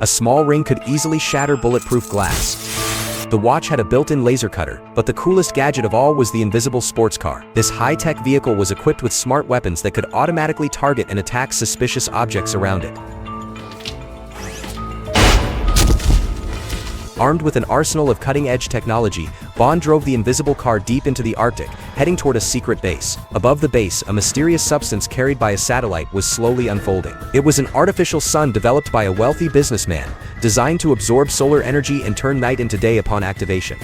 A small ring could easily shatter bulletproof glass. The watch had a built-in laser cutter, but the coolest gadget of all was the invisible sports car. This high-tech vehicle was equipped with smart weapons that could automatically target and attack suspicious objects around it. Armed with an arsenal of cutting-edge technology, Bond drove the invisible car deep into the Arctic, heading toward a secret base. Above the base, a mysterious substance carried by a satellite was slowly unfolding. It was an artificial sun developed by a wealthy businessman, designed to absorb solar energy and turn night into day upon activation.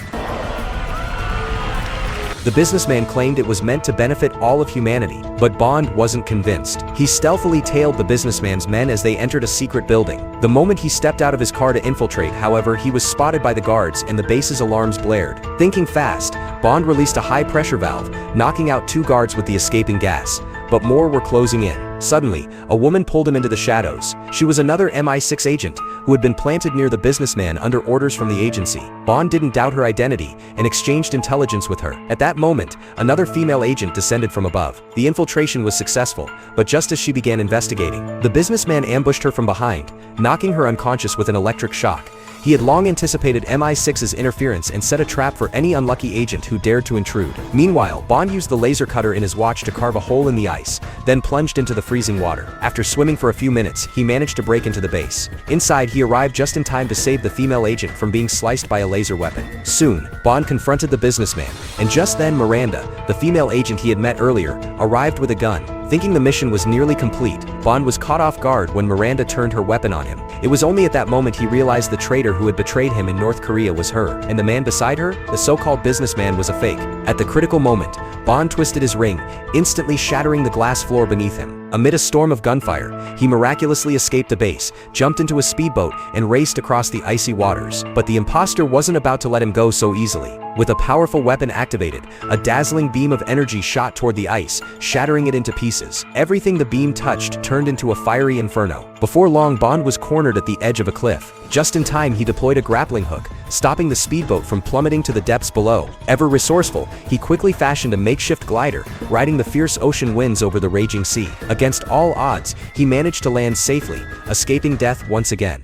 The businessman claimed it was meant to benefit all of humanity, but Bond wasn't convinced. He stealthily tailed the businessman's men as they entered a secret building. The moment he stepped out of his car to infiltrate, however, he was spotted by the guards and the base's alarms blared. Thinking fast, Bond released a high-pressure valve, knocking out 2 guards with the escaping gas. But more were closing in. Suddenly, a woman pulled him into the shadows. She was another MI6 agent, who had been planted near the businessman under orders from the agency. Bond didn't doubt her identity, and exchanged intelligence with her. At that moment, another female agent descended from above. The infiltration was successful, but just as she began investigating, the businessman ambushed her from behind, knocking her unconscious with an electric shock. He had long anticipated MI6's interference and set a trap for any unlucky agent who dared to intrude. Meanwhile, Bond used the laser cutter in his watch to carve a hole in the ice, then plunged into the freezing water. After swimming for a few minutes, he managed to break into the base. Inside, he arrived just in time to save the female agent from being sliced by a laser weapon. Soon, Bond confronted the businessman, and just then Miranda, the female agent he had met earlier, arrived with a gun. Thinking the mission was nearly complete, Bond was caught off guard when Miranda turned her weapon on him. It was only at that moment he realized the traitor who had betrayed him in North Korea was her, and the man beside her, the so-called businessman, was a fake. At the critical moment, Bond twisted his ring, instantly shattering the glass floor beneath him. Amid a storm of gunfire, he miraculously escaped the base, jumped into a speedboat, and raced across the icy waters. But the imposter wasn't about to let him go so easily. With a powerful weapon activated, a dazzling beam of energy shot toward the ice, shattering it into pieces. Everything the beam touched turned into a fiery inferno. Before long, Bond was cornered at the edge of a cliff. Just in time, he deployed a grappling hook, stopping the speedboat from plummeting to the depths below. Ever resourceful, he quickly fashioned a makeshift glider, riding the fierce ocean winds over the raging sea. Against all odds, he managed to land safely, escaping death once again.